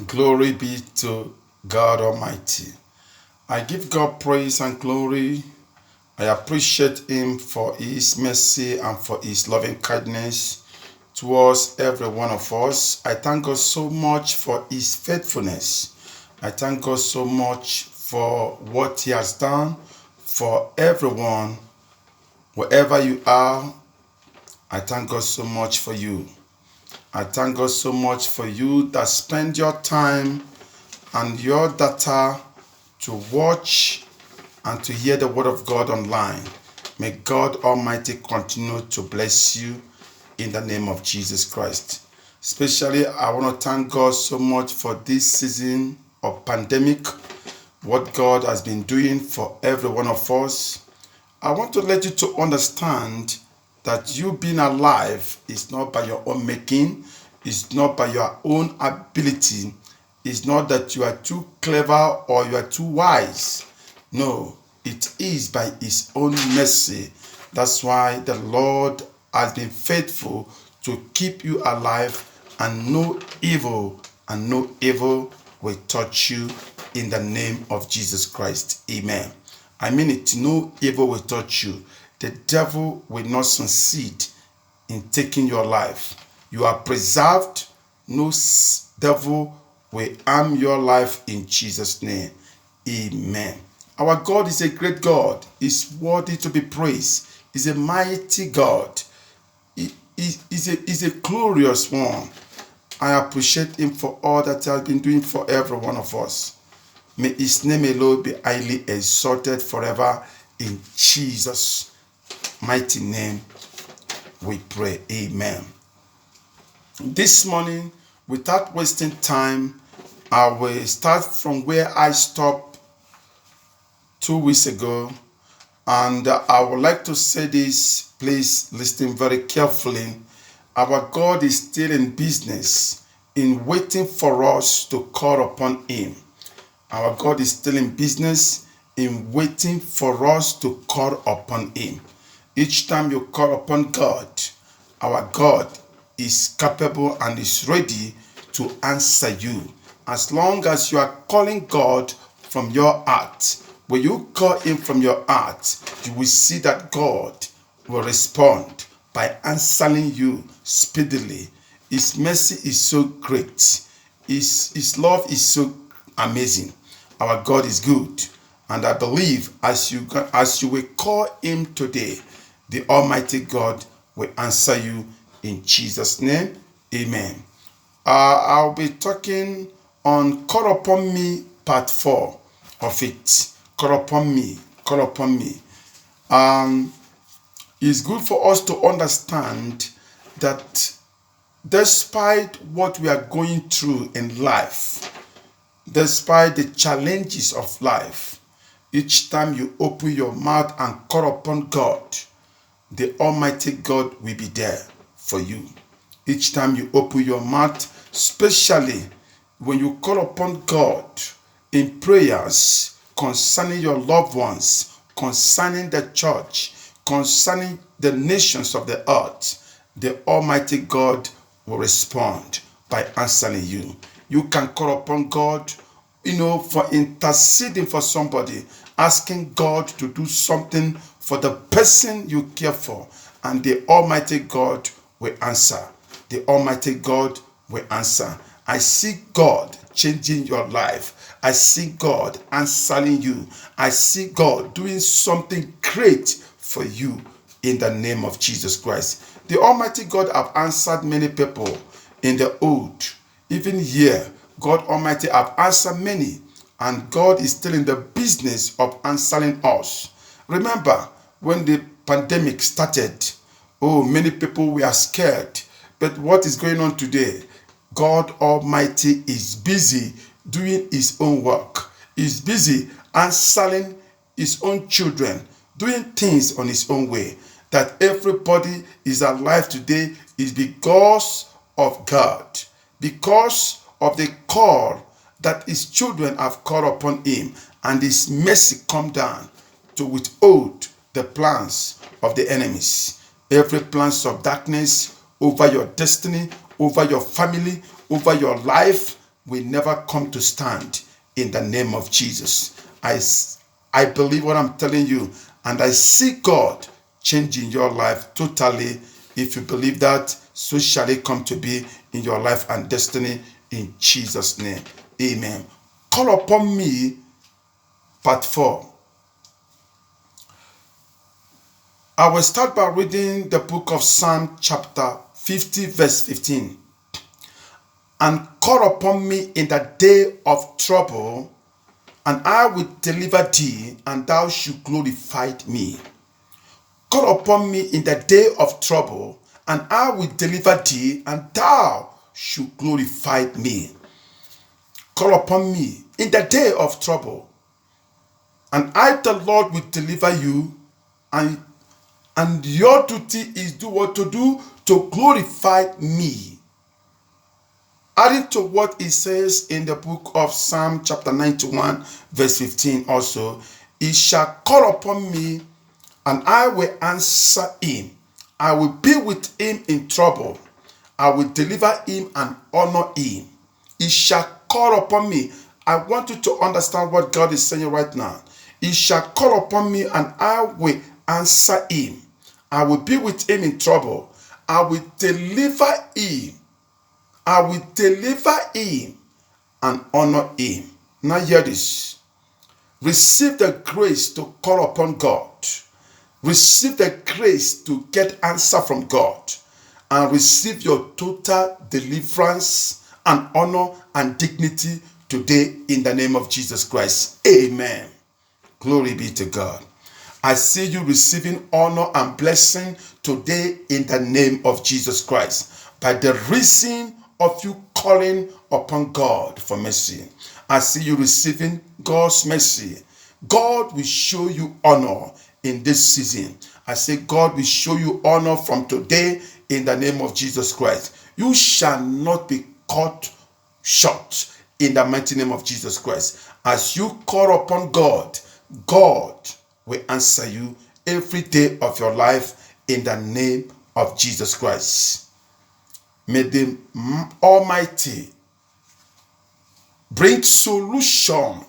Glory be to God Almighty. I give God praise and glory. I appreciate Him for His mercy and for His loving kindness towards every one of us. I thank God so much for His faithfulness. I thank God so much for what He has done for everyone, wherever you are. I thank God so much for you. I thank God so much for you that spend your time and your data to watch and to hear the word of God online. May God Almighty continue to bless you in the name of Jesus Christ. Especially, I want to thank God so much for this season of pandemic, what God has been doing for every one of us. I want to let you to understand that you being alive is not by your own making, it's not by your own ability, it's not that you are too clever or you are too wise. No, it is by His own mercy. That's why the Lord has been faithful to keep you alive, and no evil will touch you in the name of Jesus Christ. Amen. I mean it, no evil will touch you. The devil will not succeed in taking your life. You are preserved. No devil will harm your life in Jesus' name. Amen. Our God is a great God. He's worthy to be praised. He's a mighty God. He's a glorious one. I appreciate Him for all that He has been doing for every one of us. May His name alone be highly exalted forever. In Jesus' mighty name we pray. Amen. This morning, without wasting time, I will start from where I stopped 2 weeks ago. And I would like to say this, please listen very carefully. Our God is still in business in waiting for us to call upon Him. Our God is still in business in waiting for us to call upon Him. Each time you call upon God, our God is capable and is ready to answer you. As long as you are calling God from your heart, when you call Him from your heart, you will see that God will respond by answering you speedily. His mercy is so great. His love is so amazing. Our God is good. And I believe as you will call Him today, the Almighty God will answer you in Jesus' name. Amen. I'll be talking on Call Upon Me, part 4 of it. Call upon me. Call upon me. It's good for us to understand that despite what we are going through in life, despite the challenges of life, each time you open your mouth and call upon God, the Almighty God will be there for you. Each time you open your mouth, especially when you call upon God in prayers concerning your loved ones, concerning the church, concerning the nations of the earth, the Almighty God will respond by answering you. You can call upon God, for interceding for somebody, asking God to do something for the person you care for, and the Almighty God will answer. The Almighty God will answer. I see God changing your life. I see God answering you. I see God doing something great for you in the name of Jesus Christ. The Almighty God have answered many people in the old. Even here, God Almighty have answered many, and God is still in the business of answering us. Remember, when the pandemic started, many people were scared. But what is going on today? God Almighty is busy doing His own work. He's busy answering His own children, doing things on His own way. That everybody is alive today is because of God, because of the call that His children have called upon Him, and His mercy come down to withhold the plans of the enemies. Every plans of darkness over your destiny, over your family, over your life, will never come to stand in the name of Jesus. I believe what I'm telling you, and I see God changing your life totally. If you believe that, so shall it come to be in your life and destiny in Jesus' name. Amen. Call upon me, part 4. I will start by reading the book of Psalm chapter 50 verse 15. And call upon me in the day of trouble, and I will deliver thee, and thou shalt glorify me. Call upon me in the day of trouble, and I will deliver thee, and thou shalt glorify me. Call upon me in the day of trouble, and I, the Lord, will deliver you, and your duty is do what to do to glorify me. Adding to what it says in the book of Psalm chapter 91 verse 15 also, he shall call upon me, and I will answer him. I will be with him in trouble. I will deliver him and honor him. He shall call upon me. I want you to understand what God is saying right now. He shall call upon me, and I will answer him. I will be with him in trouble. I will deliver him. I will deliver him and honor him. Now hear this. Receive the grace to call upon God. Receive the grace to get answer from God. And receive your total deliverance and honor and dignity today in the name of Jesus Christ. Amen. Glory be to God. I see you receiving honor and blessing today in the name of Jesus Christ by the reason of you calling upon God for mercy. I see you receiving God's mercy. God will show you honor in this season. I say God will show you honor from today in the name of Jesus Christ. You shall not be caught short in the mighty name of Jesus Christ. As you call upon God, God will answer you every day of your life in the name of Jesus Christ. May the Almighty bring solution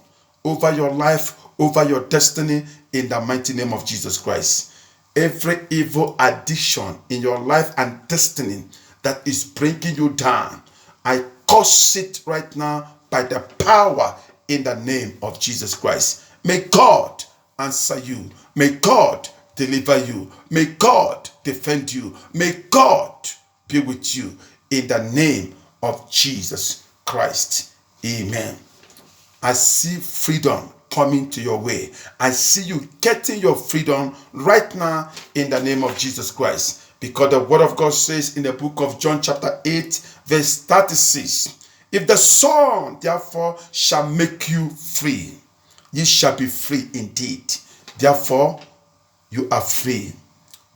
over your life, over your destiny in the mighty name of Jesus Christ. Every evil addiction in your life and destiny that is bringing you down, I curse it right now by the power in the name of Jesus Christ. May God answer you. May God deliver you. May God defend you. May God be with you in the name of Jesus Christ. Amen. I see freedom coming to your way. I see you getting your freedom right now in the name of Jesus Christ. Because the word of God says in the book of John chapter 8 verse 36, if the Son therefore shall make you free, ye shall be free indeed. Therefore, you are free.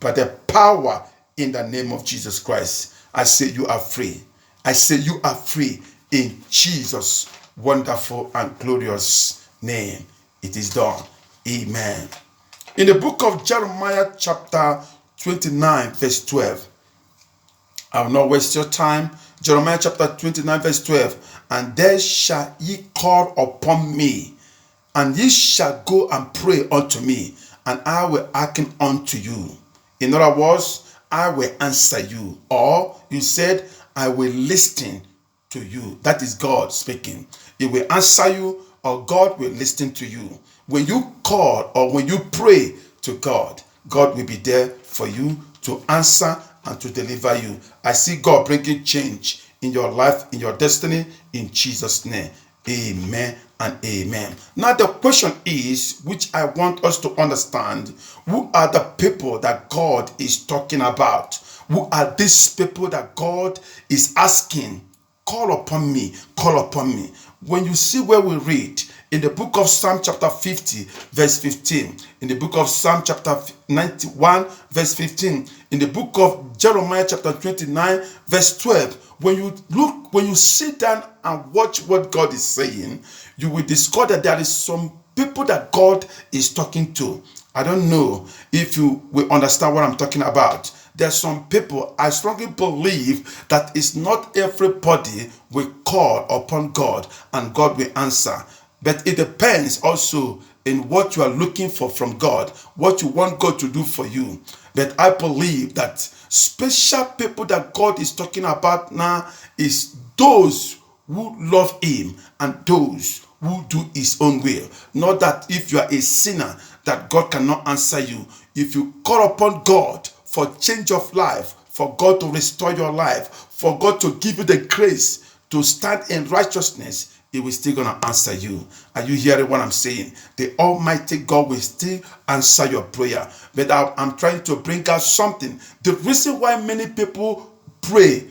By the power in the name of Jesus Christ, I say you are free. I say you are free in Jesus' wonderful and glorious name. It is done. Amen. In the book of Jeremiah chapter 29 verse 12, I will not waste your time. Jeremiah chapter 29 verse 12, and there shall ye call upon me, and ye shall go and pray unto me, and I will hearken unto you. In other words, I will answer you. Or you said, I will listen to you. That is God speaking. He will answer you, or God will listen to you. When you call or when you pray to God, God will be there for you to answer and to deliver you. I see God bringing change in your life, in your destiny, in Jesus' name. Amen and amen. Now the question is, which I want us to understand, who are the people that God is talking about? Who are these people that God is asking, call upon me, call upon me? When you see where we read in the book of Psalm chapter 50 verse 15, in the book of Psalm chapter 91 verse 15, in the book of Jeremiah chapter 29 verse 12, when you sit down and watch what God is saying, you will discover that there is some people that God is talking to. I don't know if you will understand what I'm talking about. There's some people, I strongly believe that it's not everybody will call upon God and God will answer. But it depends also in what you are looking for from God, what you want God to do for you. But I believe that special people that God is talking about now is those who love him and those who do his own will. Not that if you are a sinner that God cannot answer you. If you call upon God for change of life, for God to restore your life, for God to give you the grace to stand in righteousness, he will still gonna answer you. Are you hearing what I'm saying? The Almighty God will still answer your prayer. But I'm trying to bring out something. The reason why many people pray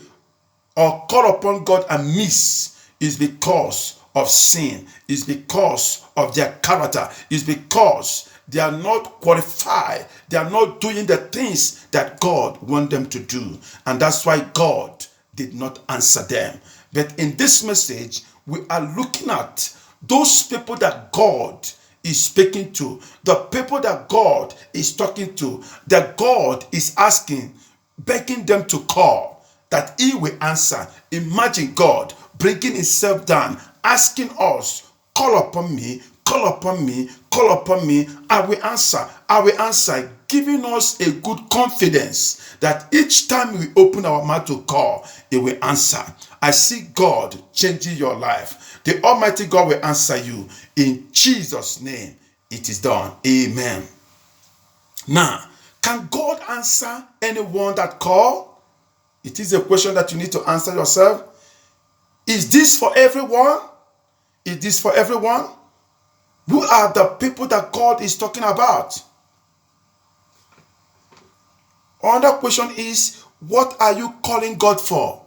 or call upon God and miss is because of sin, is because of their character, is because they are not qualified, they are not doing the things that God wants them to do, and that's why God did not answer them. But in this message, we are looking at those people that God is speaking to, the people that God is talking to, that God is asking, begging them to call, that he will answer. Imagine God bringing himself down, asking us, call upon me, call upon me, call upon me, I will answer, I will answer, giving us a good confidence that each time we open our mouth to call, he will answer. I see God changing your life. The Almighty God will answer you. In Jesus' name, it is done. Amen. Now, can God answer anyone that call? It is a question that you need to answer yourself. Is this for everyone? Is this for everyone? Who are the people that God is talking about? Another question is, what are you calling God for?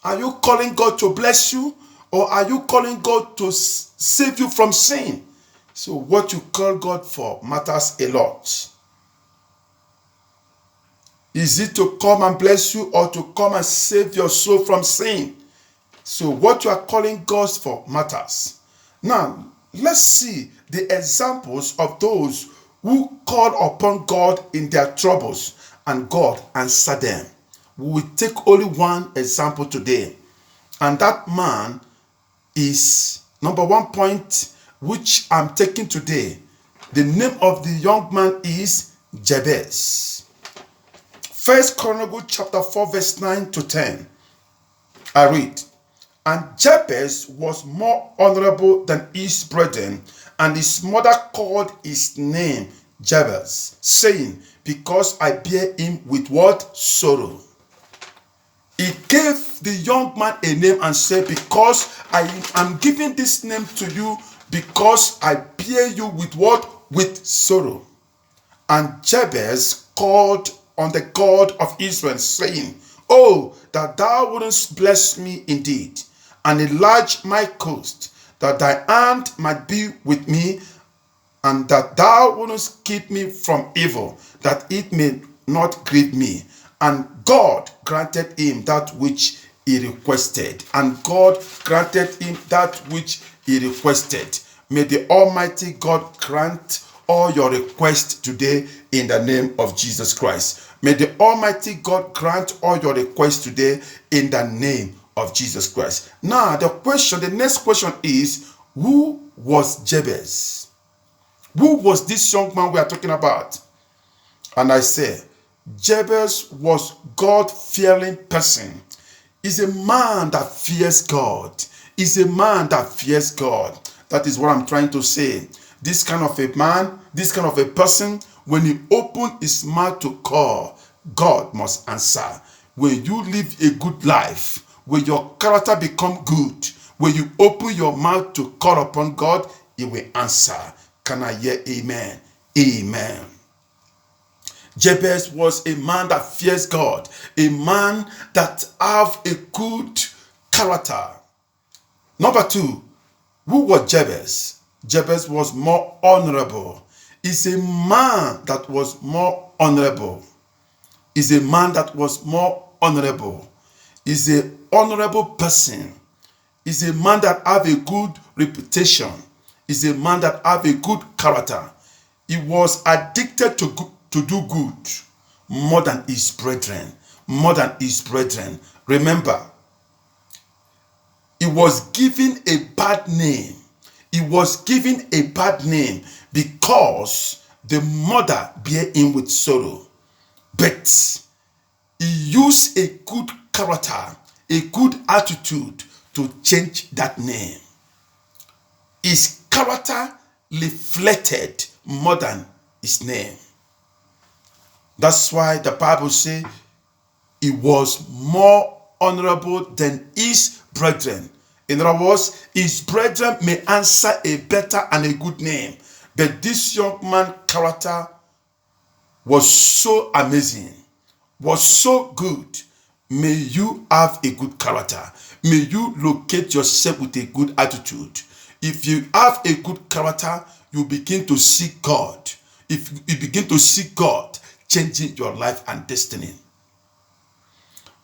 Are you calling God to bless you? Or are you calling God to save you from sin? So what you call God for matters a lot. Is it to come and bless you or to come and save your soul from sin? So what you are calling God for matters. Now, let's see the examples of those who called upon God in their troubles and God answered them. We will take only one example today. And that man is, number one point, which I'm taking today. The name of the young man is Jabez. First Chronicles chapter 4 verse 9 to 10. I read, and Jabez was more honorable than his brethren, and his mother called his name Jabez, saying, because I bear him with what? Sorrow. He gave the young man a name and said, because I am giving this name to you because I bear you with what? With sorrow. And Jabez called on the God of Israel, saying, oh, that thou wouldest bless me indeed, and enlarge my coast, that thy hand might be with me, and that thou wouldest keep me from evil, that it may not grieve me. And God granted him that which he requested. And God granted him that which he requested. May the Almighty God grant all your requests today in the name of Jesus Christ. May the Almighty God grant all your requests today in the name of Jesus Christ. Now, the next question is, who was Jabez? Who was this young man we are talking about? And I say, Jabez was God-fearing person. He's a man that fears God. He's a man that fears God. That is what I'm trying to say. This kind of a man, this kind of a person, when he opens his mouth to call, God must answer. When you live a good life, when your character become good, when you open your mouth to call upon God, he will answer. Can I hear amen? Amen. Jabez was a man that fears God, a man that have a good character. Number two, who was Jabez? Jabez was more honorable. He's a man that was more honorable. He's a man that was more honorable. He's an honorable person. He's a man that have a good reputation. He's a man that have a good character. He was addicted to do good. more than his brethren. More than his brethren. Remember, he was given a bad name. He was given a bad name because the mother bare him with sorrow. But he used a good character, a good attitude to change that name. His character reflected more than his name. That's why the Bible says he was more honorable than his brethren. In other words, his brethren may answer a better and a good name, but this young man's character was so amazing, was so good. May you have a good character. May you locate yourself with a good attitude. If you have a good character, you begin to seek God. If you begin to seek God, changing your life and destiny.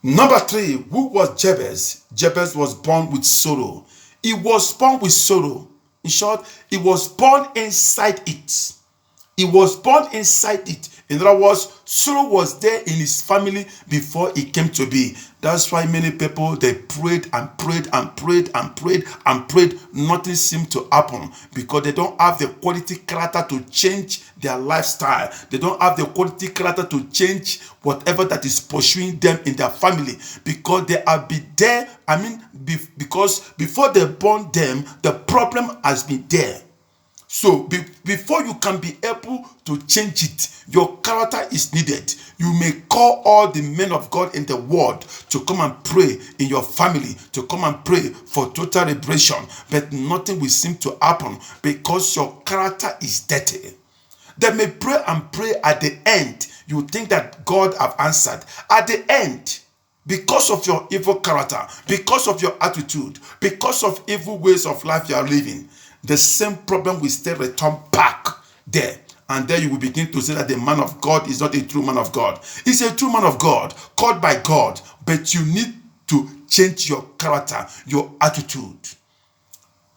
Number 3, who was Jabez? Jabez was born with sorrow. He was born with sorrow. In short, he was born inside it. He was born inside it. In other words, sorrow was there in his family before he came to be. That's why many people, they prayed and prayed and prayed and prayed and prayed. Nothing seemed to happen because they don't have the quality character to change their lifestyle. They don't have the quality character to change whatever that is pursuing them in their family, because they are be there. Because before they born them, the problem has been there. So before you can be able to change it, your character is needed. You may call all the men of God in the world to come and pray in your family, to come and pray for total liberation, but nothing will seem to happen because your character is dirty. They may pray and pray. At the end, you think that God have answered. At the end, because of your evil character, because of your attitude, because of evil ways of life you are living, the same problem will still return back there. And then you will begin to say that the man of God is not a true man of God. He's a true man of God, called by God, but you need to change your character, your attitude.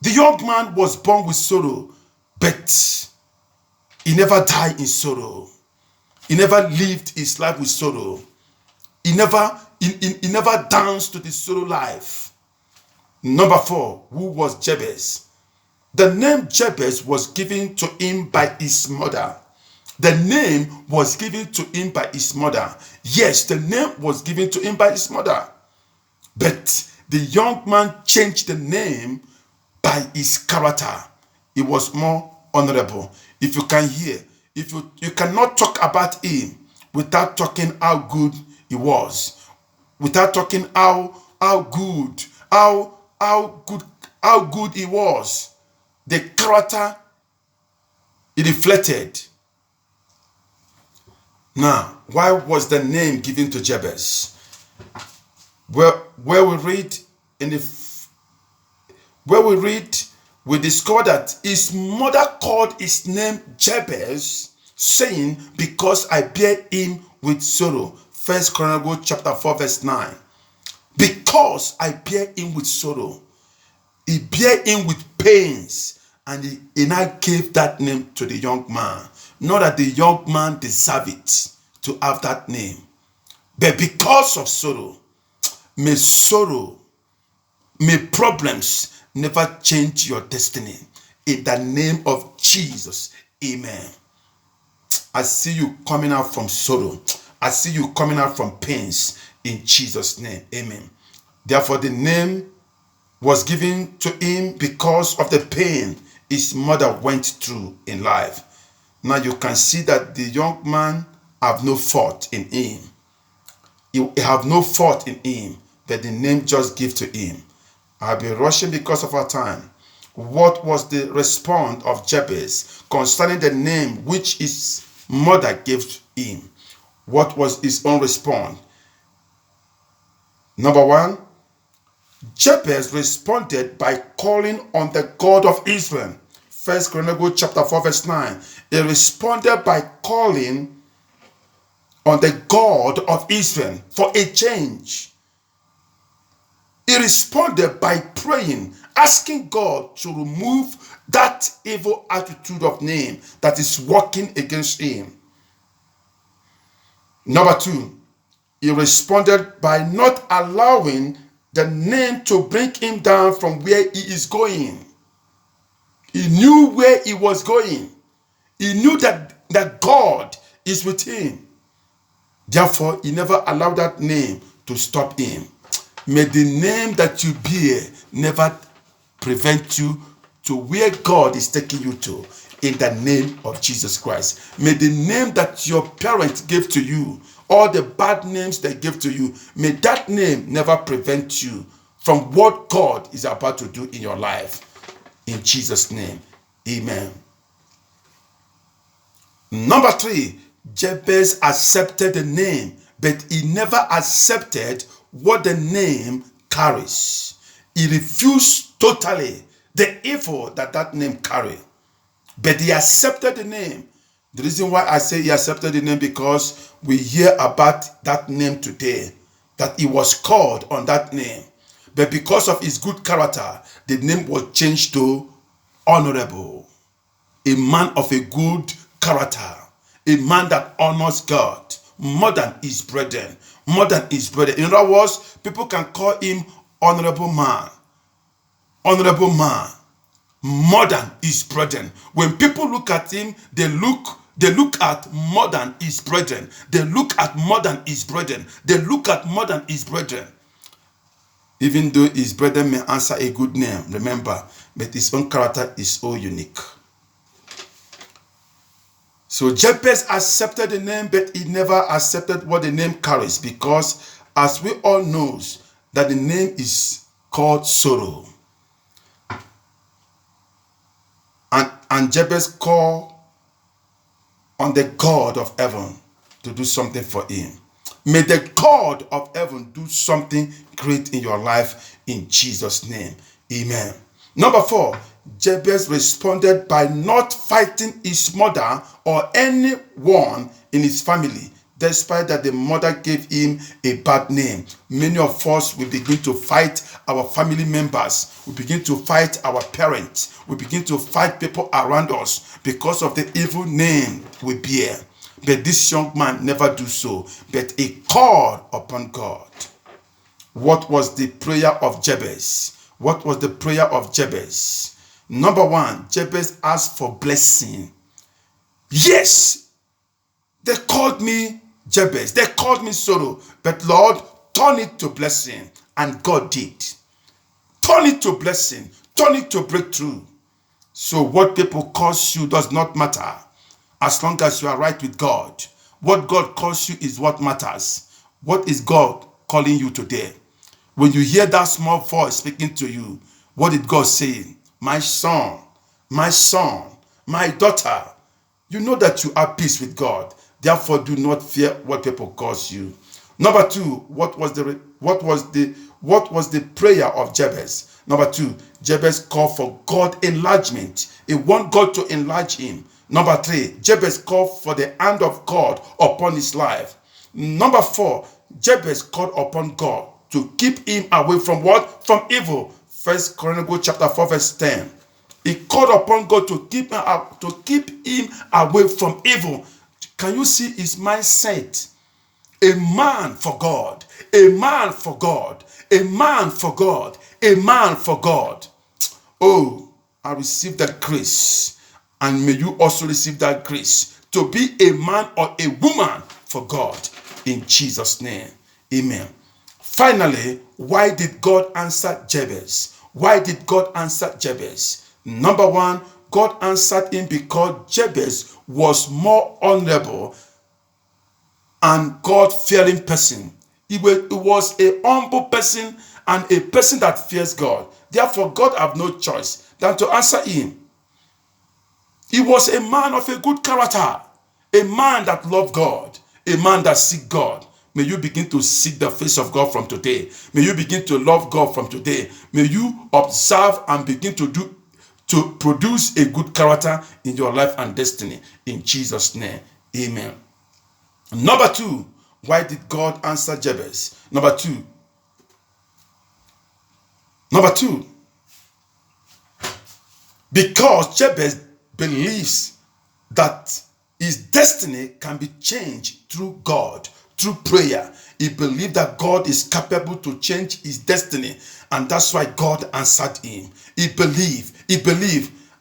The young man was born with sorrow, but he never died in sorrow. He never lived his life with sorrow. He never danced to the sorrow life. Number 4, who was Jabez? The name Jabez was given to him by his mother. The name was given to him by his mother. Yes, the name was given to him by his mother. But the young man changed the name by his character. He was more honorable. If you can hear, if you cannot talk about him without talking how good he was, without talking how good he was. The character it reflected. Now, why was the name given to Jabez? Where we read, we discover that his mother called his name Jabez, saying, "Because I bear him with sorrow." 1 Chronicles chapter 4 verse 9. Because I bear him with sorrow. He bear him with pains. And he now gave that name to the young man. Not that the young man deserved it to have that name, but because of sorrow, may problems never change your destiny. In the name of Jesus, amen. I see you coming out from sorrow. I see you coming out from pains in Jesus' name, amen. Therefore, the name was given to him because of the pain his mother went through in life. Now you can see that the young man have no fault in him. You have no fault in him, but the name just give to him. I'll be rushing because of our time. What was the response of Jabez concerning the name which his mother gave him? What was his own response? Number 1, Jabez responded by calling on the God of Israel. 1 Chronicles chapter 4 verse 9. He responded by calling on the God of Israel for a change. He responded by praying, asking God to remove that evil attitude of name that is working against him. Number two, he responded by not allowing the name to bring him down from where he is going. He knew where he was going. He knew that God is with him. Therefore, he never allowed that name to stop him. May the name that you bear never prevent you to where God is taking you to, in the name of Jesus Christ. May the name that your parents gave to you, all the bad names they gave to you, may that name never prevent you from what God is about to do in your life. In Jesus' name, amen. Number three, Jabez accepted the name, but he never accepted what the name carries. He refused totally the evil that name carried. But he accepted the name. The reason why I say he accepted the name, because we hear about that name today, that he was called on that name. But because of his good character, the name was changed to honorable. A man of a good character. A man that honors God more than his brethren. More than his brethren. In other words, people can call him honorable man. Honorable man. More than his brethren. When people look at him, they look at more than his brethren. They look at more than his brethren. They look at more than his brethren. Even though his brethren may answer a good name, remember, but his own character is so unique. So Jabez accepted the name, but he never accepted what the name carries, because as we all know, that the name is called sorrow. And Jabez called on the God of heaven to do something for him. May the God of heaven do something great in your life in Jesus' name. Amen. Number four, Jabez responded by not fighting his mother or anyone in his family, despite that the mother gave him a bad name. Many of us will begin to fight our family members. We begin to fight our parents. We begin to fight people around us because of the evil name we bear. But this young man never do so, but he called upon God. What was the prayer of Jabez? What was the prayer of Jabez? Number one, Jabez asked for blessing. Yes, they called me Jabez. They called me sorrow. But Lord, turn it to blessing. And God did. Turn it to blessing. Turn it to breakthrough. So what people cause you does not matter. As long as you are right with God. What God calls you is what matters. What is God calling you today? When you hear that small voice speaking to you, what did God say? My son, my daughter, you know that you have peace with God. Therefore, do not fear what people cause you. Number two, what was the prayer of Jabez? Number two, Jabez called for God enlargement. He want God to enlarge him. Number three, Jabez called for the hand of God upon his life. Number four, Jabez called upon God to keep him away from what? From evil. First Chronicles chapter 4 verse 10. He called upon God to keep him away from evil. Can you see his mindset? A man for God. A man for God. A man for God. A man for God. Oh, I received that grace. And may you also receive that grace to be a man or a woman for God. In Jesus' name. Amen. Finally, why did God answer Jabez? Why did God answer Jabez? Number one, God answered him because Jabez was more honorable and God-fearing person. He was a humble person and a person that fears God. Therefore, God have no choice than to answer him. He was a man of a good character, a man that loved God, a man that seek God. May you begin to seek the face of God from today. May you begin to love God from today. May you observe and begin to produce a good character in your life and destiny. In Jesus' name, amen. Number two, why did God answer Jabez? Number two, because Jabez believes that His destiny can be changed through God, through prayer. He believed that God is capable to change his destiny, and that's why God answered him. He believed.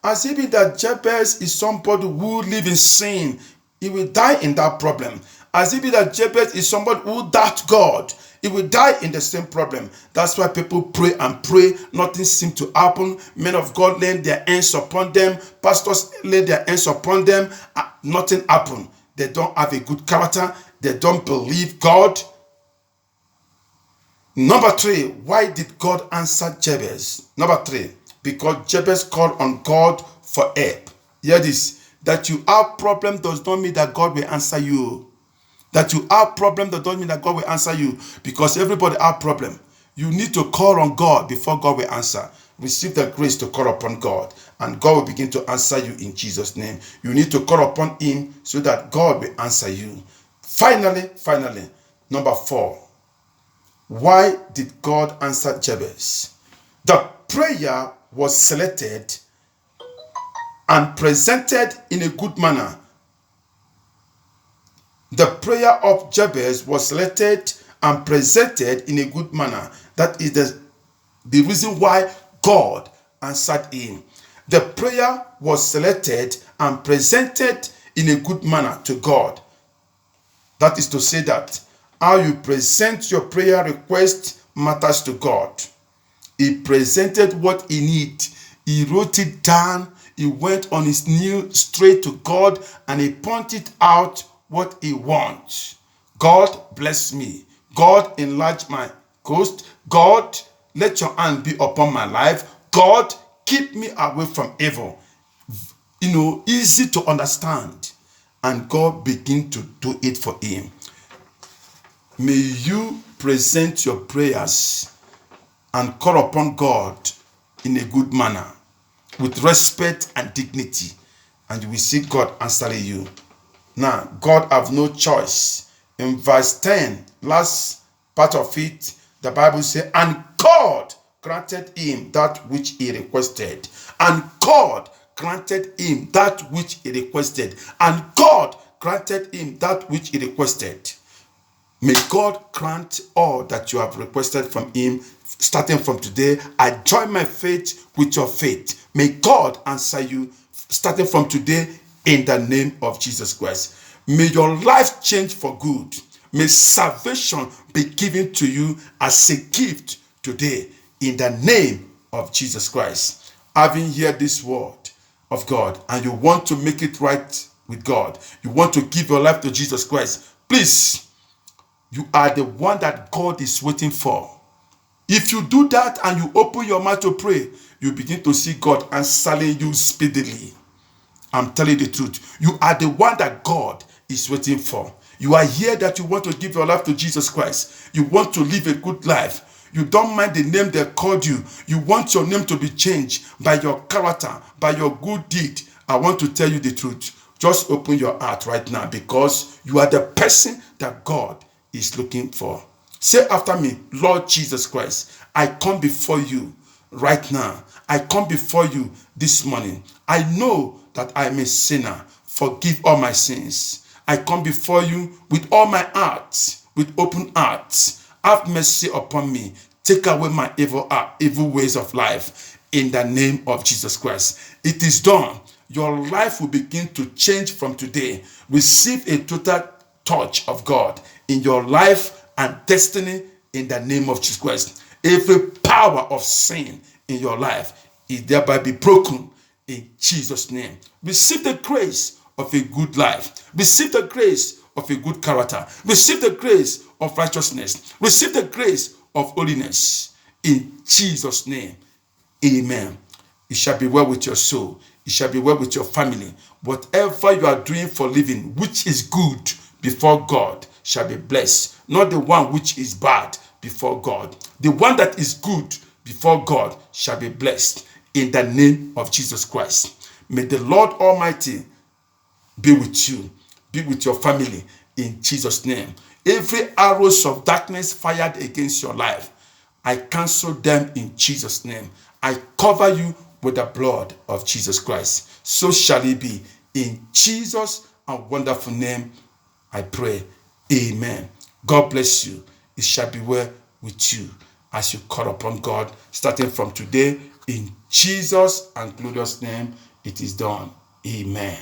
As if that Jabez is somebody who live in sin, he will die in that problem. As if that Jabez is somebody who doubt God, he will die in the same problem. That's why people pray and pray. Nothing seems to happen. Men of God lay their hands upon them. Pastors lay their hands upon them. Nothing happened. They don't have a good character. They don't believe God. Number 3, why did God answer Jabez? Number 3, because Jabez called on God for help. Hear this, that you have problem does not mean that God will answer you. That you have problem that doesn't mean that God will answer you, because everybody have problem. You need to call on God before God will answer. Receive the grace to call upon God, and God will begin to answer you in Jesus' name. You need to call upon him so that God will answer you. Finally, number 4. Why did God answer Jabez? The prayer was selected and presented in a good manner. The prayer of Jabez was selected and presented in a good manner. That is the reason why God answered him. The prayer was selected and presented in a good manner to God. That is to say that how you present your prayer request matters to God. He presented what he needed. He wrote it down. He went on his knee straight to God, and he pointed out what he wants. God bless me. God enlarge my coast. God, let your hand be upon my life. God, keep me away from evil. Easy to understand. And God begin to do it for him. May you present your prayers and call upon God in a good manner, with respect and dignity, and you will see God answering you. Now, God have no choice. In verse 10, last part of it, the Bible says, and God granted him that which he requested. And God granted him that which he requested. And God granted him that which he requested. May God grant all that you have requested from him. Starting from today, I join my faith with your faith. May God answer you starting from today in the name of Jesus Christ. May your life change for good. May salvation be given to you as a gift today in the name of Jesus Christ. Having heard this word of God and you want to make it right with God, you want to give your life to Jesus Christ, please, you are the one that God is waiting for. If you do that and you open your mouth to pray, you begin to see God answering you speedily. I'm telling you the truth. You are the one that God is waiting for. You are here that you want to give your life to Jesus Christ. You want to live a good life. You don't mind the name they called you. You want your name to be changed by your character, by your good deed. I want to tell you the truth. Just open your heart right now, because you are the person that God is looking for. Say after me, Lord Jesus Christ, I come before you right now. I come before you this morning. I know that I am a sinner. Forgive all my sins. I come before you with all my heart, with open heart. Have mercy upon me. Take away my evil ways of life in the name of Jesus Christ. It is done. Your life will begin to change from today. Receive a total touch of God in your life and destiny in the name of Jesus Christ. Every power of sin in your life is thereby be broken in Jesus' name. Receive the grace of a good life. Receive the grace of a good character. Receive the grace of righteousness. Receive the grace of holiness in Jesus' name. Amen. It shall be well with your soul. It shall be well with your family. Whatever you are doing for living, which is good before God, shall be blessed. Not the one which is bad before God. The one that is good before God shall be blessed in the name of Jesus Christ. May the Lord Almighty be with you, be with your family in Jesus' name. Every arrows of darkness fired against your life, I cancel them in Jesus' name. I cover you with the blood of Jesus Christ. So shall it be in Jesus' and wonderful name I pray. Amen. God bless you. It shall be well with you as you call upon God starting from today. In Jesus' and glorious name, it is done. Amen.